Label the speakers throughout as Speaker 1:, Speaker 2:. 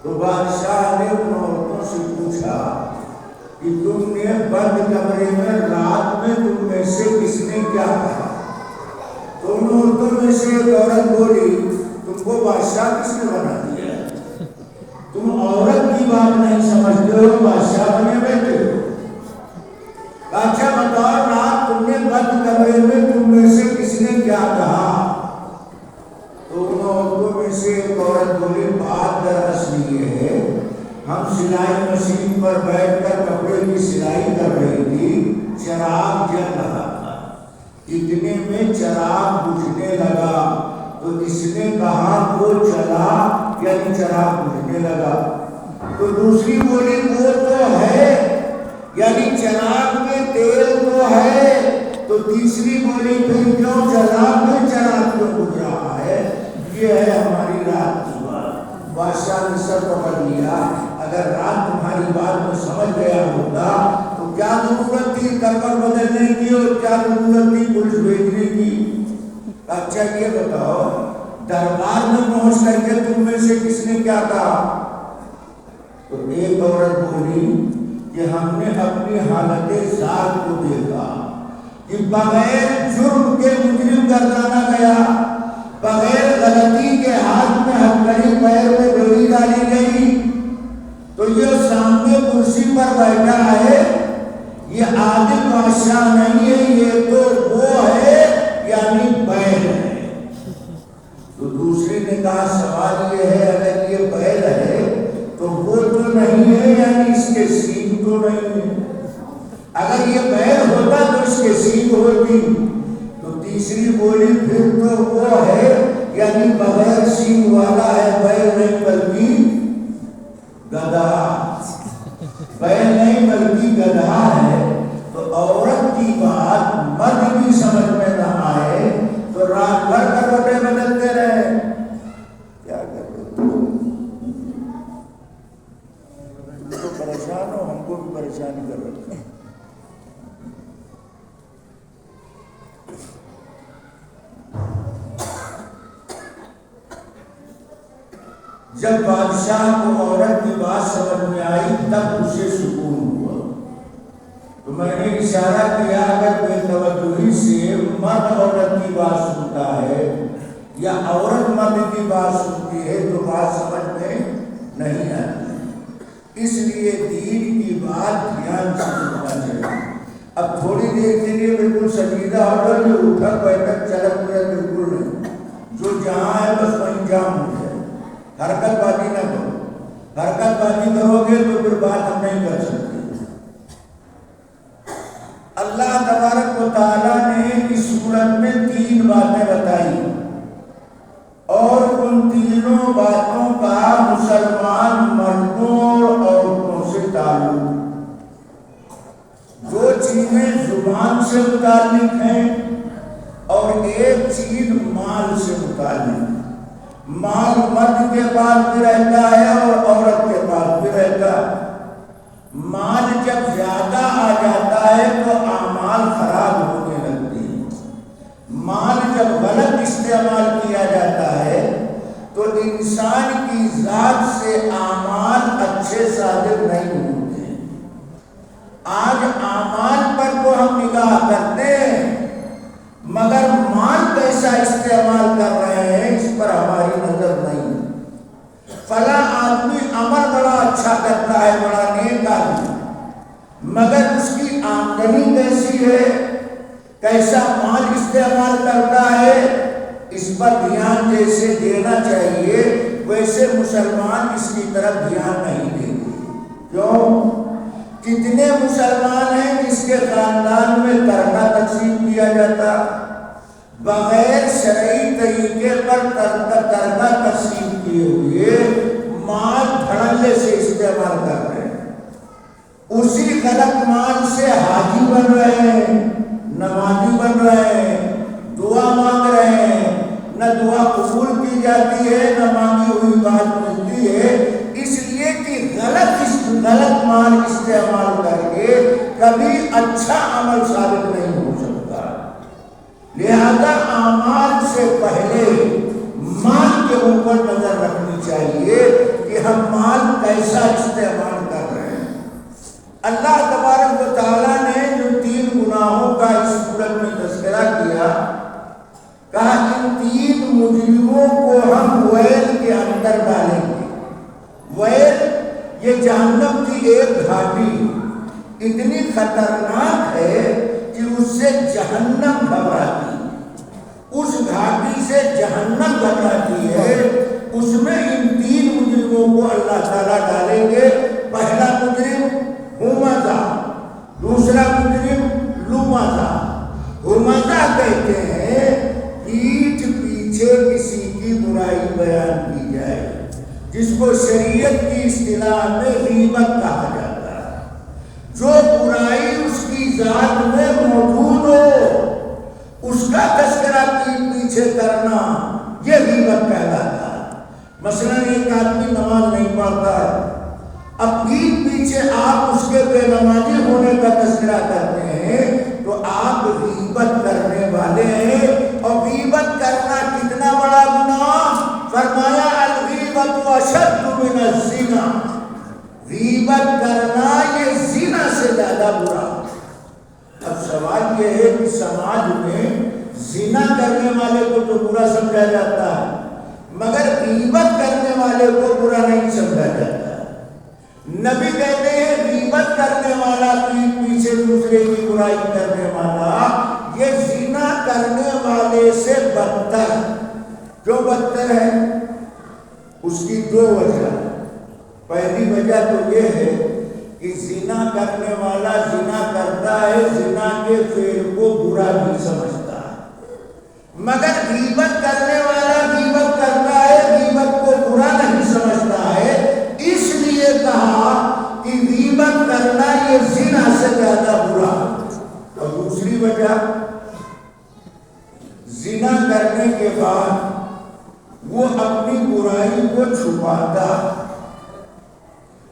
Speaker 1: تو بادشاہ نے ان عورتوں سے پوچھا کہ تم نے بند کمرے میں رات میں تم میں سے کس نے کیا کہا؟ تو ان عورتوں میں سے ایک عورت بولی تم کو بادشاہ کس نے بنا دیا ہے؟ تم عورت کی بات نہیں سمجھتے ہو، بادشاہ بنے بیٹھے ہو۔ اچھا بتاؤ رات تم نے بند کمرے میں تم میں سے کس نے کیا کہا؟ تو ان عورتوں میں سے ایک عورت بولی بات دراصل یہ ہے ہم سلائی مشین پر بیٹھ کر کپڑے کی سلائی کر رہی تھی، چراغ جل رہا تھا، اتنے میں چراغ بجھنے لگا تو اس نے کہا وہ چلا، یعنی چراغ بجھنے لگا۔ تو دوسری بولی وہ تو ہے، یعنی چراغ میں تیل تو ہے۔ تو تیسری بولی پھر کیوں چراغ میں چراغ کیوں بجھ رہا ہے؟ یہ ہے ہماری رات کی بات۔ بادشاہ نے سر پکڑ لیا، اگر رات تمہاری بات میں سمجھ گیا ہوتا تو کیا ضرورت تھی کروٹ بدلنے کی اور کیا ضرورت تھی پولیس بھیجنے کی؟ اچھا یہ بتاؤ دربار میں پہنچ کر کے تم میں سے کس نے کیا کہا؟ تو ایک عورت بولی کہ ہم نے اپنی حالت ذات کو دیکھا کہ بغیر جرم کے مجرم گردانا گیا، بغیر غلطی کے ہاتھ میں ہتھکڑی پیر میں ڈوری ڈالی گئی، تو یہ سامنے کرسی پر بیٹھا ہے یہ عادل بادشاہ نہیں ہے، یہ تو وہ ہے یعنی بیل ہے۔ تو دوسرے نے کہا سوال یہ ہے اگر یہ بیل ہے تو وہ تو نہیں ہے یعنی اس کے سینگ تو نہیں ہے، اگر یہ بیل ہوتا تو اس کے سینگ ہوتی۔ تو تیسری بولی پھر تو وہ ہے یعنی بغیر سینگ والا ہے، بیل نہیں بلکہ گدھا، بیل نہیں بلکہ گدھا ہے۔ تو عورت کی بات مرد بھی سمجھ میں نہ آئے تو رات بھر کروٹیں بدلتے رہے۔ کیا کر رہے تو پریشان ہو، ہم کو بھی پریشان کر رکھا۔ جب بادشاہ کو عورت کی بات سمجھ میں آئی تب اسے سکون ہوا۔ تو میں نے اشارہ کیا اگر بے توجہی سے مرد عورت کی بات سنتا ہے یا عورت مرد کی بات سنتی ہے تو بات سمجھ میں نہیں آتی، اس لیے دین کی بات دھیان سے سننا چاہیے۔ اب تھوڑی دیر کے لیے بالکل سجیدہ ہو کر جو اٹھک بیٹھک چلک پلک بالکل نہیں، جو جہاں ہے بس وہیں جام ہو جائے، حرکت بازی نہ کرو، حرکت بازی کرو گے تو پھر بات ہم نہیں کر سکتے۔ اللہ تبارک و تعالیٰ نے اس سورت میں 3 باتیں بتائی اور ان تینوں باتوں کا مسلمان مردوں اور عورتوں سے تعلق، دو چیزیں زبان سے متعلق ہیں اور ایک چیز مال سے متعلق ہے۔ مال مرد کے پاس بھی رہتا ہے اور عورت کے پاس بھی رہتا ہے۔ مال جب زیادہ آ جاتا ہے تو اعمال خراب ہونے لگتے ہیں، مال جب غلط استعمال کیا جاتا ہے تو انسان کی ذات سے اعمال اچھے صادر نہیں ہوتے۔ آج اعمال پر تو ہم نگاہ کرتے ہیں مگر مال کیسا استعمال کر رہے ہیں اس پر ہماری نظر نہیں۔ فلاں آدمی عمل بڑا اچھا کرتا ہے، بڑا نیک آدمی، مگر اس کی آمدنی کیسی ہے، کیسا مال استعمال کرتا ہے، اس پر دھیان جیسے دینا چاہیے ویسے مسلمان اس کی طرف دھیان نہیں دیتے۔ کیوں؟ کتنے مسلمان ہیں جس کے خاندان میں ترکہ تقسیم کیا جاتا، بغیر شرعی طریقے پر ترکہ تقسیم کیے ہوئے مال دھڑلے سے استعمال کر رہے ہیں، اسی غلط مال سے حاجی بن رہے ہیں، نمازی بن رہے ہیں، دعا مانگ رہے ہیں، نہ دعا قبول کی جاتی ہے نہ مانگی ہوئی بات ملتی ہے، اس لیے کہ غلط مال استعمال کر کے کبھی اچھا عمل ثابت نہیں ہو سکتا۔ لہذا اعمال سے پہلے مال کے اوپر نظر رکھنی چاہیے کہ ہم مال ایسا استعمال کر رہے ہیں۔ اللہ تبارک و تعالیٰ نے جو 3 گناہوں کا اس صورت میں تذکرہ کیا، کہا ان 3 مجرموں کو ہم ویل کے اندر ڈالیں گے۔ ویل یہ جہنم کی ایک گھاٹی اتنی خطرناک ہے کہ اس سے جہنم گھبراتی ہے، اس گھاٹی سے جہنم گھبراتی ہے، اس میں ان 3 مجرموں کو اللہ تعالیٰ ڈالیں گے۔ پہلا مجرم ہمزہ، دوسرا مجرم لمزہ۔ ہمزہ کہتے ہیں پیٹھ پیچھے کسی کی برائی بیان کی جائے، جس کو شریعت کی اصطلاح میں غیبت کہا جاتا ہے۔ جو برائی اس کی ذات میں موجود ہو اس کا تذکرہ پیٹھ پیچھے کرنا یہ غیبت کہلاتا ہے۔ مثلا ایک آدمی نماز نہیں پڑھتا ہے، اب پیٹھ پیچھے آپ اس کے بے نمازی ہونے کا تذکرہ کرتے ہیں تو آپ غیبت کرنے والے ہیں۔ اور غیبت کرنا کتنا بڑا گناہ؟ فرمایا الغیبت اشد من الزنا، غیبت کرنا یہ زنا سے زیادہ برا۔ اب سوال یہ ہے کہ سماج میں زنا کرنے والے کو تو برا سمجھا جاتا ہے، مگر غیبت کرنے والے کو برا نہیں سمجھا جاتا۔ نبی کہتے ہیں غیبت کرنے والا، پیٹھ پیچھے دوسرے کی برائی کرنے والا، یہ زنا کرنے والے سے بدتر۔ کیوں بدتر ہے؟ اس کی 2 وجہ۔ پہلی وجہ تو یہ ہے کہ زنا کرنے والا زنا کرتا ہے، زنا کے فعل کو برا بھی سمجھتا ہے، مگر غیبت کرنے والا غیبت کرتا ہے، غیبت کو برا نہیں سمجھتا ہے۔ اس لیے کہا کہ غیبت کرنا یہ زنا سے زیادہ برا۔ اور دوسری وجہ، زنا کرنے کے بعد وہ اپنی برائی کو چھپاتا،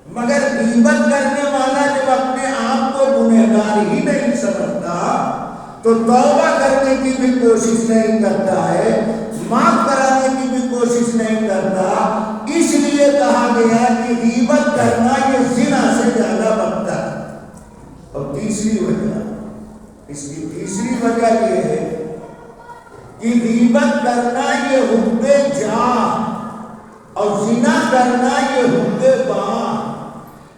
Speaker 1: مگر غیبت کرنے والا جب اپنے آپ کو گنہگار ہی نہیں سمجھتا تو توبہ کرنے کی بھی کوشش نہیں کرتا ہے، معاف کرانے کی بھی کوشش نہیں کرتا۔ اس لیے کہا گیا کہ غیبت کرنا یہ زنا سے زیادہ بدتر ہے۔ اور تیسری وجہ، اس کی تیسری وجہ یہ ہے کہ غیبت کرنا یہ حب جاہ اور زنا کرنا یہ حب باہ،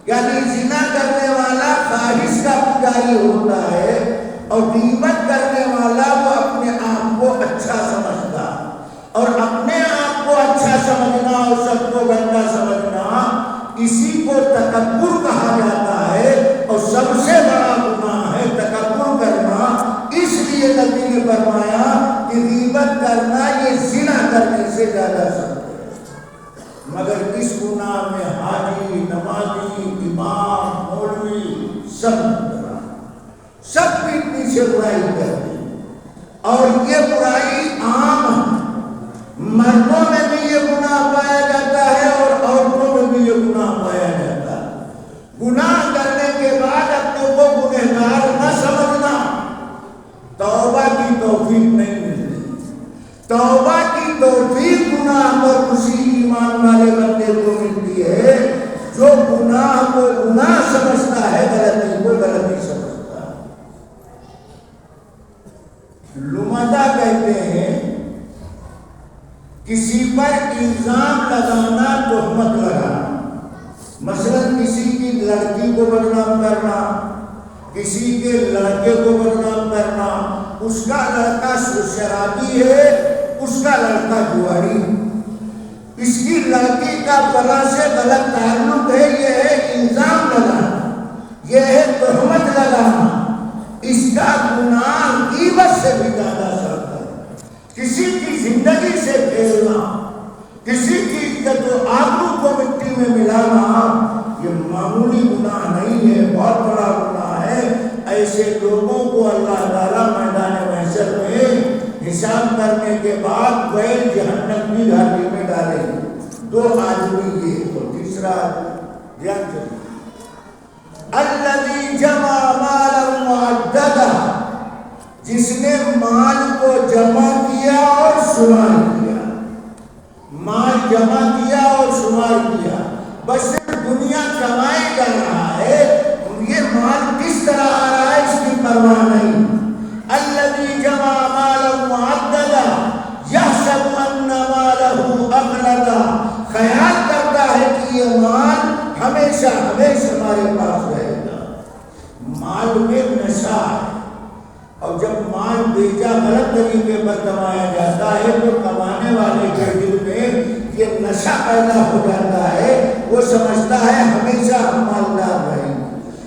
Speaker 1: یعنی زنا کرنے والا خواہش کا پجاری ہوتا ہے اور غیبت کرنے والا وہ اپنے آپ کو اچھا سمجھتا، اور اپنے آپ کو اچھا سمجھنا اور سب کو گندا سمجھنا اسی کو تکبر کہا جاتا ہے، اور سب سے بڑا گناہ ہے تکبر کرنا۔ اس لیے نبی نے فرمایا کہ غیبت کرنا یہ زنا کرنے سے زیادہ سخت ہے۔ مگر اس گناہ میں حاجی، نمازی، امام، مولوی سب پیٹھ پیچھے برائی کرتے ہیں، اور یہ برائی عام ہے۔ مردوں میں بھی یہ گناہ پایا جاتا ہے اور عورتوں میں بھی یہ گناہ پایا جاتا ہے۔ گناہ کرنے کے بعد اپنے کو گنہگار نہ سمجھنا، توبہ کی توفیق نہیں ملتی۔ توبہ کی توفیق گناہ پر اسی ایمان والے بندے کو ملتی ہے جو گناہ کو گناہ سمجھتا ہے، غلطی کو غلطی سمجھتا ہے۔ لمزہ کہتے ہیں کسی پر الزام لگانا، تہمت لگانا، مثلا کسی کی لڑکی کو بدنام کرنا، کسی کے لڑکے کو بدنام کرنا، اس کا لڑکا شرابی ہے، اس کا لڑکا جواری، اس کی لڑکی کا فلاں سے غلط تعلق ہے، یہ ہے الزام لگانا، یہ ہے تہمت لگانا۔ اس کا گناہ غیبت سے بھی زیادہ سخت ہے۔ کسی کی زندگی سے کھیلنا، کسی کی عزت و آبرو کو مٹی میں ملانا، یہ معمولی گناہ نہیں ہے، بہت بڑا گناہ ہے۔ ایسے لوگوں کو اللہ تعالیٰ میدان محشر میں حساب کرنے کے بعد ویل جہنم کی گھاٹی میں ڈالے گے۔ 2 آدمی یہ، اور تیسرا دھیان سے الذی جمع مالا معددا، جس نے مال کو جمع کیا اور شمار کیا، مال جمع کیا اور شمار کیا، بس صرف دنیا کمائی جا رہا ہے، یہ مال کس طرح آ رہا ہے اس کی پرواہ نہیں۔ الذی جمع مالا معددا یحسب ان مالہ اخلدا، خیال کرتا ہے کہ یہ مال ہمیشہ ہمیشہ ہمارے پاس رہے گا۔ مال میں نشہ ہے، اور جب مال بیچا غلط طریقے پر کمایا جاتا ہے تو کمانے والے کے دل میں یہ نشہ پیدا ہو جاتا ہے، وہ سمجھتا ہے ہمیشہ ہم مالدار رہیں گے،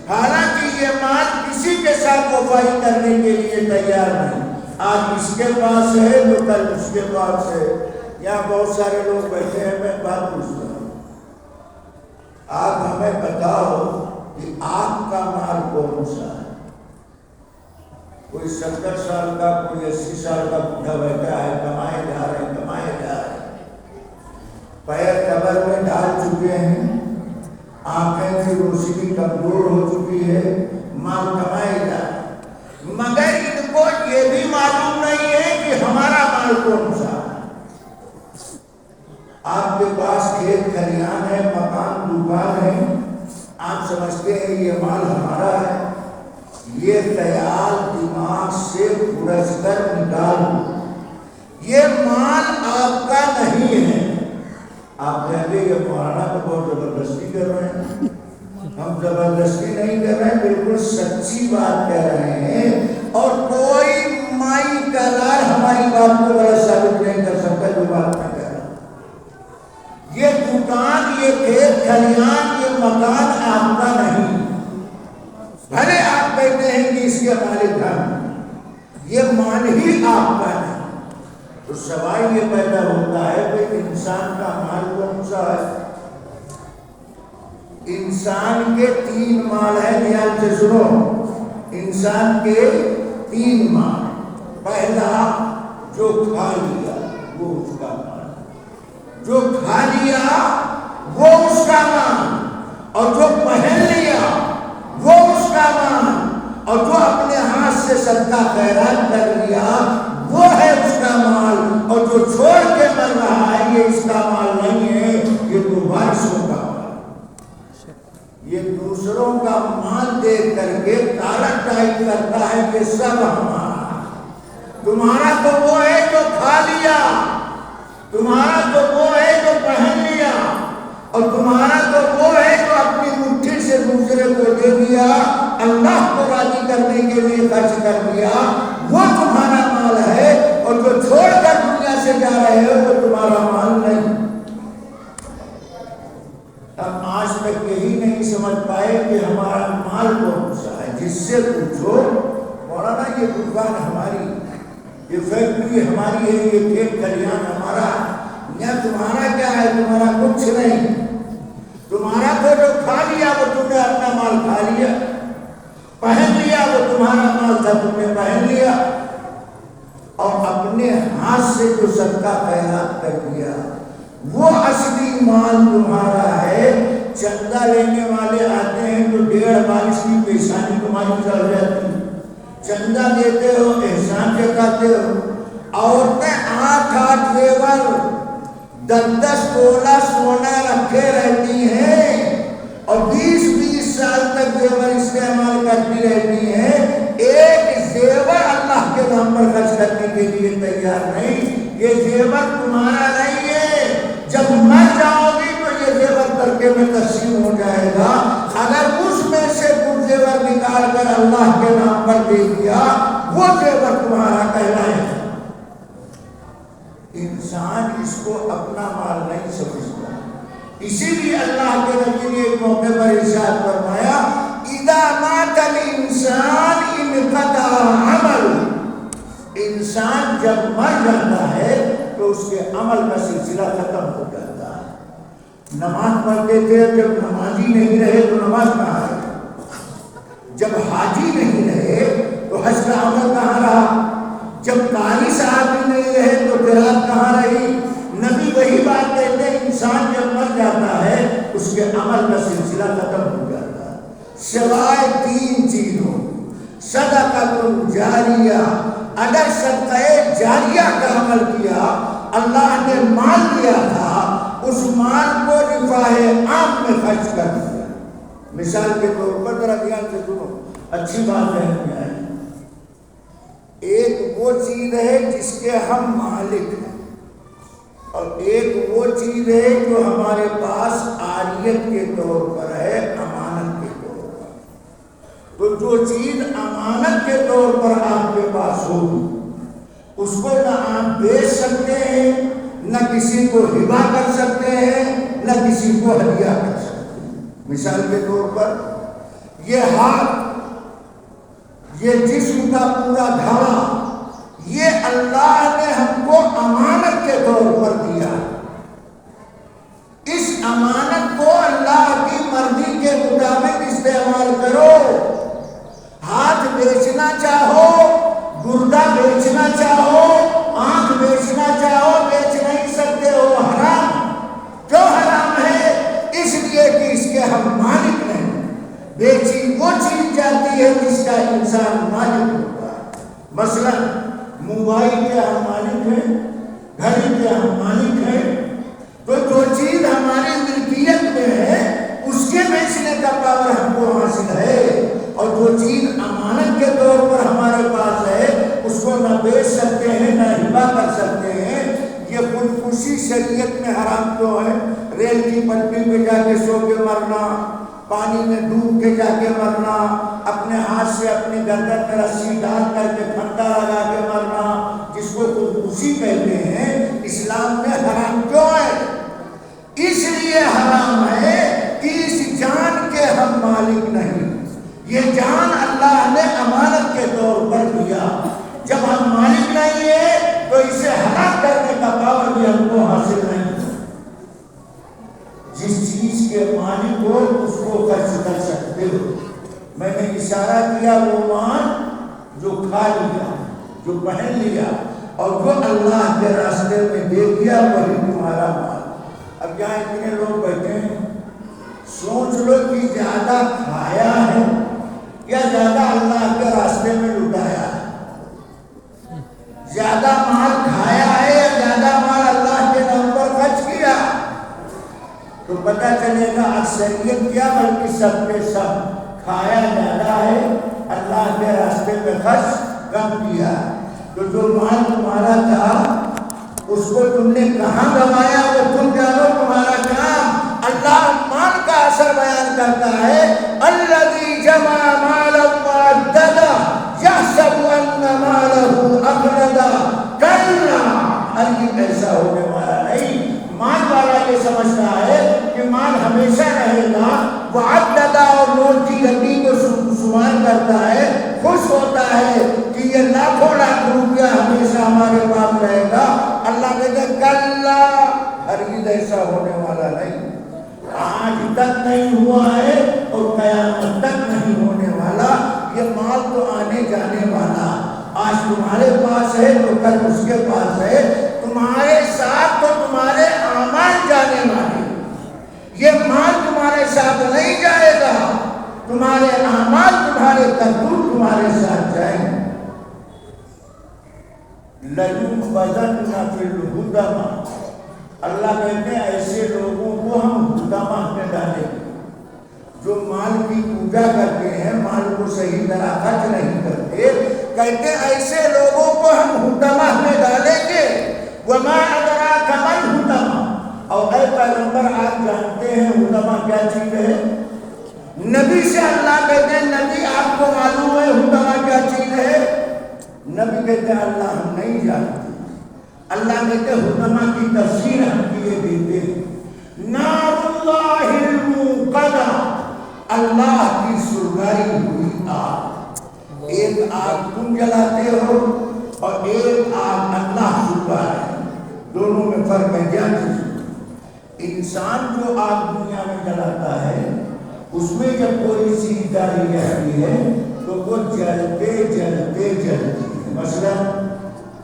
Speaker 1: حالانکہ یہ مال کسی کے ساتھ وفائی کرنے کے لیے تیار نہیں۔ آج اس کے پاس ہے تو کل اس کے پاس ہے۔ یہاں بہت سارے لوگ بیٹھے ہیں، میں بات پوچھتا ہوں، آپ ہمیں بتاؤ کہ آپ کا مال کون سا ہے؟ کوئی 70 سال کا، کوئی 80 سال کا بوڑھا بیٹھا ہے، کمائے جا رہے ہیں، کمائے جا رہے ہیں، پیر قبر میں ڈال چکے ہیں، آنکھیں کی روشنی کمزور ہو چکی ہے، مال کمائے جا رہے ہیں، مگر ان کو یہ بھی معلوم نہیں ہے کہ ہمارا مال کون سا ہے۔ آپ کے پاس کھیت کھلیان ہے، مکان دکان ہے، آپ سمجھتے ہیں یہ مال ہمارا ہے، یہ خیال دماغ سے کھرچ کر نکال دو، یہ مال آپ کا نہیں ہے۔ آپ کہیں گے یہ مولانا تو بہت زبردستی کر رہے ہیں، ہم زبردستی نہیں کر رہے ہیں، بالکل سچی بات کہہ رہے ہیں، اور کوئی مائی کا لال ہماری بات کو غلط ثابت نہیں کر سکتا جو بات میں کہہ رہا ہوں۔ یہ دکان، یہ کھیت کھلیان، یہ مکان آپ کا نہیں، بھلے آپ کہتے ہیں کہ اس کے مالک ہم، یہ مال ہی آپ کا نہیں۔ تو سوال یہ پیدا ہوتا ہے کہ انسان کا مال کون سا ہے؟ انسان کے 3 مال ہیں، دھیان سے سنو، انسان کے 3 مال۔ پہلا جو کھا لیا وہ اس کا مال، جو کھا لیا وہ اس کا مال، اور جو پہن لیا وہ اس کا مال، اور جو اپنے ہاتھ سے صدقہ خیرات کر لیا وہ ہے اس کا مال، اور جو چھوڑ کے مر رہا ہے یہ اس کا مال نہیں ہے، یہ تو وارثوں کا مال۔ یہ دوسروں کا مال دیکھ کر کے تالا ٹائپ کرتا ہے کہ سب ہمارا، تمہارا تو وہ ہے جو کھا لیا، تمہارا تو وہ ہے جو پہن لیا، اور تمہارا تو وہ ہے جو اپنی مٹھی سے دوسرے کو دے دیا، اللہ کو راضی کرنے کے لیے خرچ کر دیا، وہ تمہارا مال ہے، اور جو چھوڑ کر دنیا سے جا رہے ہو وہ تمہارا مال نہیں۔ ہم آج تک یہی نہیں سمجھ پائے کہ ہمارا مال کون سا ہے۔ جس سے پوچھو مولانا یہ دکان ہماری، یہ فیکٹری ہماری ہے، یہ کھیت کھلیان ہمارا، یا تمہارا کیا ہے؟ تمہارا کچھ نہیں، تمہارا تو جو کھا لیا وہ تم نے اپنا مال کھا لیا، پہن لیا وہ تمہارا مال تھا تم نے پہن لیا، اور اپنے ہاتھ سے جو صدقہ خیرات کر دیا وہ اصلی مال تمہارا ہے۔ چندہ لینے والے آتے ہیں تو 1.5 بارش کی پیشانی تمہاری چل جاتی ہے، چندہ دیتے ہو، احسان جتاتے ہو، عورتیں 8 زیور 10 تولہ سونا رکھے رہتی ہیں، اور 20 سال تک زیور استعمال کرتی رہتی ہیں، ایک زیور اللہ کے نام پر خرچ کرنے کے لیے تیار نہیں۔ یہ زیور تمہارا نہیں ہے، جب مر جاؤ گی تو یہ زیور ترکے میں تقسیم ہو جائے گا۔ اگر اس میں سے کچھ زیور نکال کر اللہ کے نام پر دے دیا وہ زیور تمہارا کہلائے گا۔ انسان اس کو اپنا مال نہیں سمجھتا، اسی لیے اللہ کے نبی نے ایک موقع پر ارشاد فرمایا اذا مات الانسان انقطع عمل، انسان جب مر جاتا ہے تو اس کے عمل کا سلسلہ ختم ہو جاتا ہے۔ نماز پڑھتے تھے، جب نمازی نہیں رہے تو نماز کہاں رہی؟ جب حاجی نہیں رہے تو حج کا عمل کہاں رہا؟ جب قاری صاحب نہیں رہے تو قرات کہاں رہی؟ نبی وہی بات کہتے ہیں، انسان جب مر جاتا ہے اس کے عمل کا سلسلہ ختم ہو جاتا ہے، سوائے 3 چیزوں، صدقۃ جاریہ، اگر صدقہ جاریہ کا عمل کیا، اللہ نے مال دیا تھا، اس مال کو رفاہ عام میں خرچ کر دیا، مثال کے طور پر ذرا دھیان سے سنو، اچھی بات ذہن میں آئے. ایک وہ چیز ہے جس کے ہم مالک ہیں، اور ایک وہ چیز ہے جو ہمارے پاس عاریت کے طور پر ہے، امانت کے طور پر. تو جو چیز امانت کے طور پر آپ کے پاس ہوگی اس کو نہ آپ بیچ سکتے ہیں، نہ کسی کو ہبہ کر سکتے ہیں، نہ کسی کو ہدیہ کر سکتے ہیں. مثال کے طور پر یہ ہاتھ، یہ جسم کا پورا دھڑا، یہ اللہ نے ہم کو امانت کے طور پر دیا. اس امانت کو اللہ کی مرضی کے مطابق استعمال کرو. ہاتھ بیچنا چاہو، گردہ بیچنا چاہو، آنکھ بیچنا چاہو، بیچ نہیں سکتے ہو. حرام. کیوں حرام ہے؟ اس لیے کہ اس کے ہم مالک نہیں. بیچی وہ چیز جاتی ہے جس کا انسان مالک ہوتا ہے. مثلا موبائل کے ہم مالک ہیں، گھڑی کے ہم مالک ہیں. تو جو چیز ہماری ملکیت میں ہے اس کے بیچنے کا پاور ہم کو حاصل ہے، اور جو چیز امانت کے طور پر ہمارے پاس ہے اس کو نہ بیچ سکتے ہیں نہ ہبہ کر سکتے ہیں. یہ خودکشی شریعت میں حرام کیوں ہے؟ ریل کی پٹری پہ جا کے سو کے مرنا، پانی میں ڈوب کے جا کے مرنا، اپنے ہاتھ سے اپنی گردن میں رسی ڈال کر کے پھندا لگا کے مرنا، جس کو خودکشی کہتے ہیں، اسلام میں حرام کیوں ہے؟ اس لیے حرام ہے کہ اس جان کے ہم مالک نہیں. یہ جان اللہ نے امانت کے طور پر دیا. جب ہم مالک نہیں ہے تو اسے ہلاک کرنے کا پاور بھی ہم کو حاصل نہیں. جس چیز کے مالک ہو اس کو خرچ کر سکتے ہو. میں نے اشارہ کیا وہ مال جو کھا لیا، جو پہن لیا، اور جو اللہ کے راستے میں دے دیا وہی تمہارا مال. اب یہاں اتنے لوگ بیٹھے ہیں، سوچ لو کہ زیادہ کھایا ہے یا زیادہ اللہ کے راستے میں لٹایا ہے. زیادہ مال کھایا ہے یا زیادہ مال اللہ کے نام پر خرچ کیا؟ تو پتہ چلے گا اکثریت کیا بلکہ سب کے سب کھایا زیادہ ہے، اللہ کے راستے میں خرچ کم کیا. تو جو مال تمہارا تھا اس کو تم نے کہاں گوایا وہ تم جانو، تمہارا کام. اللہ مال کا اثر بیان کرتا ہے، الذی جمع مالا وعددا یحسب ان مالہ اخلدا کلا. ارے ایسا ہونے والا نہیں. مال والا یہ سمجھتا ہے کہ مال ہمیشہ رہے گا، وعددا اور نوٹ کی گڈی کو شمار کرتا ہے، خوش ہوتا ہے کہ یہ لاکھوں لاکھ روپیہ ہمیشہ ہمارے پاس رہے گا. اللہ کہتے ہیں کلا، ہرگز ایسا ہونے والا نہیں. آج تک نہیں ہوا ہے اور قیامت تک نہیں ہونے والا. یہ مال تو آنے جانے والا. آج تمہارے پاس ہے تو کل اس کے پاس ہے. تمہارے ساتھ تو تمہارے اعمال جانے والے. یہ مال تمہارے ساتھ نہیں جائے گا، تمہارے اعمال، تمہارے کرتوت تمہارے ساتھ جائیں گے. لَيُنْبَذَنَّ فِي الْحُطَمَةِ. اللہ کہتے ہیں ایسے لوگوں کو ہم حطمہ میں ڈالیں گے جو مال کی پوجا کرتے ہیں، مال کو صحیح طرح خرچ نہیں کرتے. کہتے ہیں ایسے لوگوں کو ہم حطمہ میں ڈالیں گے. وَمَا أَدْرَاكَ مَا الْحُطَمَةُ. اور اے پیغمبر آپ جانتے ہیں حطمہ کیا چیز ہے؟ نبی سے اللہ کہتے ہیں نبی آپ کو معلوم ہے حطمہ کیا چیز ہے؟ نبی کہتے ہیں اللہ ہم نہیں جانتے. اللہ کہتے ہیں حطمہ کی تفسیر ہم کیے دیتے ہیں. نار اللہ الموقدہ، اللہ کی سلگائی ہوئی آگ. ایک آگ تم جلاتے ہو اور ایک آگ اللہ سلگا ہے. دونوں میں فرق ہے. کیا چیز؟ انسان جو آگ دنیا میں جلاتا ہے اس میں جب کوئی چیز ڈالی جاتی ہے تو وہ جلتے جلتے جلتی ہے. مثلا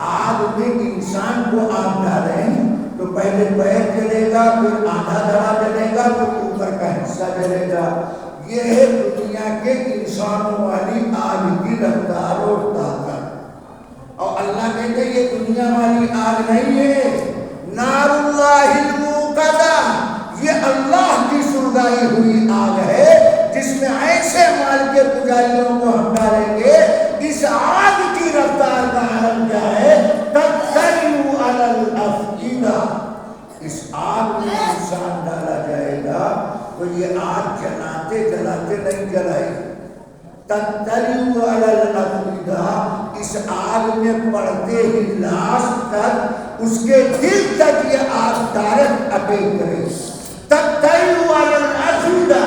Speaker 1: آگ میں انسان کو آگ ڈالیں تو پہلے پیر جلے گا، پھر آدھا دھڑا جلے گا، پھر اوپر کا حصہ جلے گا. یہ ہے دنیا کے انسانوں والی آگ کی رفتار اور طاقت. اور اللہ کہتے ہیں یہ دنیا والی آگ نہیں ہے. نار اللہ الموقدہ، یہ اللہ کی سلگائی ہوئی آگ ہے جس میں ایسے مال کے پجاریوں کو ہم ڈالیں گے، اس آگ کی رفتار کا عالم کیا ہے؟ تطلع علی الافئدہ، اس آگ میں انسان ڈالا جائے گا تو یہ آگ جلاتے جلاتے نہیں جلائے گی، تطلع علی الافئدہ، اس آگ میں پڑتے ہی لاسٹ تک اس کے دل تک یہ آگ ڈائریکٹ اٹیک کرے گی، تطلع علی الافئدہ،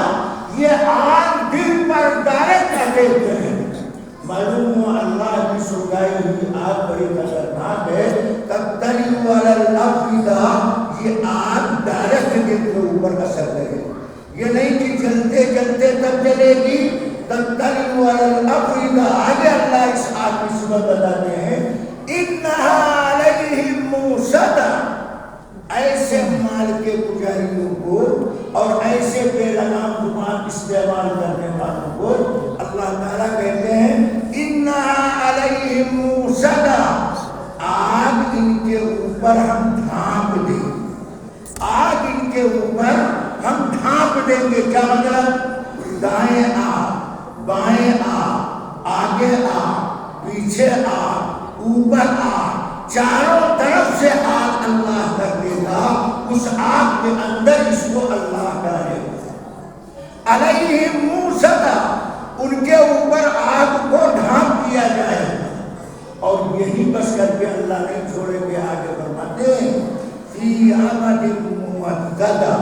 Speaker 1: یہ آگ دل پر ڈائریکٹ اٹیک کرے گی۔ معلوم ہوا اللہ کی سلگائی ہوئی آگ بڑی خطرناک ہے، تطلع علی الافئدہ، یہ آگ ڈائریکٹ دل کے اوپر اثر کرے گی، یہ نہیں کہ جلتے جلتے تب جلے گی، تطلع علی الافئدہ۔ آگے اللہ اس آگ کی صفت بتاتے ہیں، انہا علیہم موصدہ، ایسے مال کے پجاریوں کو اور ایسے بے لگام زبان استعمال کرنے والوں کو اللہ تعالیٰ کہتے ہیں انہا علیہم موصدہ، آگ ان کے اوپر ہم ڈھانپ دیں گے، آگ ان کے اوپر ہم ڈھانپ دیں گے۔ کیا مطلب؟ دائیں آگ، بائیں آگ، آگے آگ، پیچھے آگ، اوپر آگ، چاروں طرف سے آگ اللہ کر دے گا، اس آگ کے اندر اس کو اللہ ڈالے گا۔ علیہم موصدہ، ان کے اوپر آگ کو ڈھانپ دیا جائے گا، اور یہی بس کر کے اللہ نہیں چھوڑیں گے، آگے فرماتے ہیں فی عمد ممددہ،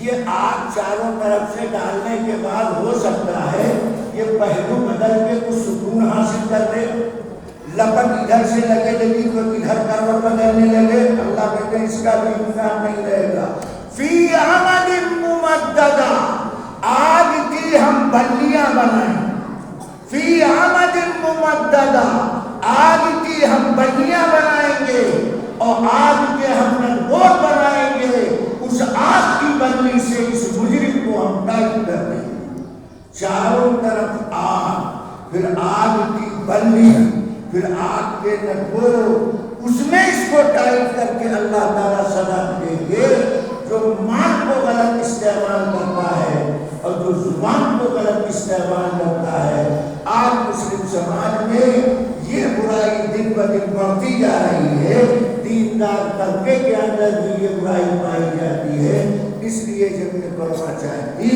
Speaker 1: یہ آگ چاروں طرف سے ڈالنے کے بعد ہو سکتا ہے یہ پہلو بدل کے کچھ سکون حاصل کر دے، لپٹ ادھر سے لگے لگی تو ادھر کروٹ بدلنے لگے، اللہ کہتے ہیں اس کا بھی امکان نہیں رہے گا۔ فی عمد ممددہ، آگ کی ہم بلیاں بنائیں، فی عمد ممددہ، آگ کی ہم بلیاں بنائیں گے اور آگ کے ہم نلگوٹ بنائیں گے، اس آگ کی بلی سے اس مجرم کو ہم ٹائٹ کر دیں گے۔ چاروں طرف آگ، پھر آگ کی بلی، پھر آگ کے نلگوٹ، اس میں اس کو ٹائٹ کر کے اللہ تعالیٰ سزا دیں گے۔ جو مال کو غلط استعمال کرتا ہے اور جو زبان کو غلط استعمال کرتا ہے، آج مسلم سماج میں یہ برائی دن بہ دن بڑھتی جا رہی ہے، دیندار طبقے کے اندر بھی یہ برائی پائی جاتی ہے۔ اس لیے جب کرنا چاہتی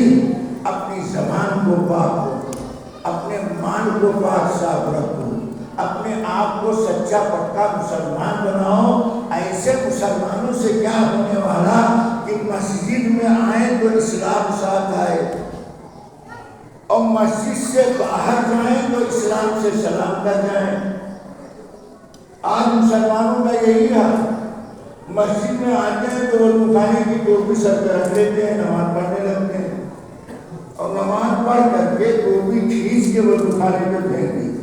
Speaker 1: اپنی زبان کو پاک رکھو، اپنے مال کو پاک صاف رکھو، اپنے آپ کو سچا پکا مسلمان بناؤ۔ ایسے مسلمانوں سے کیا ہونے والا کہ مسجد میں آئیں تو اسلام ساتھ آئے اور مسجد سے باہر جائیں تو اسلام سے سلام کر جائیں۔ آج مسلمانوں کا یہی ہے، مسجد میں آتے ہیں تو وہ بخاری کی ٹوپی سر پہ رکھ لیتے ہیں، نماز پڑھنے لگتے ہیں، اور نماز پڑھ کر کے ٹوپی کھینچ کے وہ بخاری پہ پھینک دیتے ہیں۔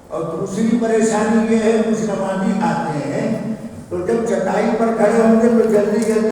Speaker 1: اور دوسری پریشانی یہ ہے، کچھ نمازی آتے ہیں تو جب چٹائی پر کھڑے ہوں گے تو جلدی جلدی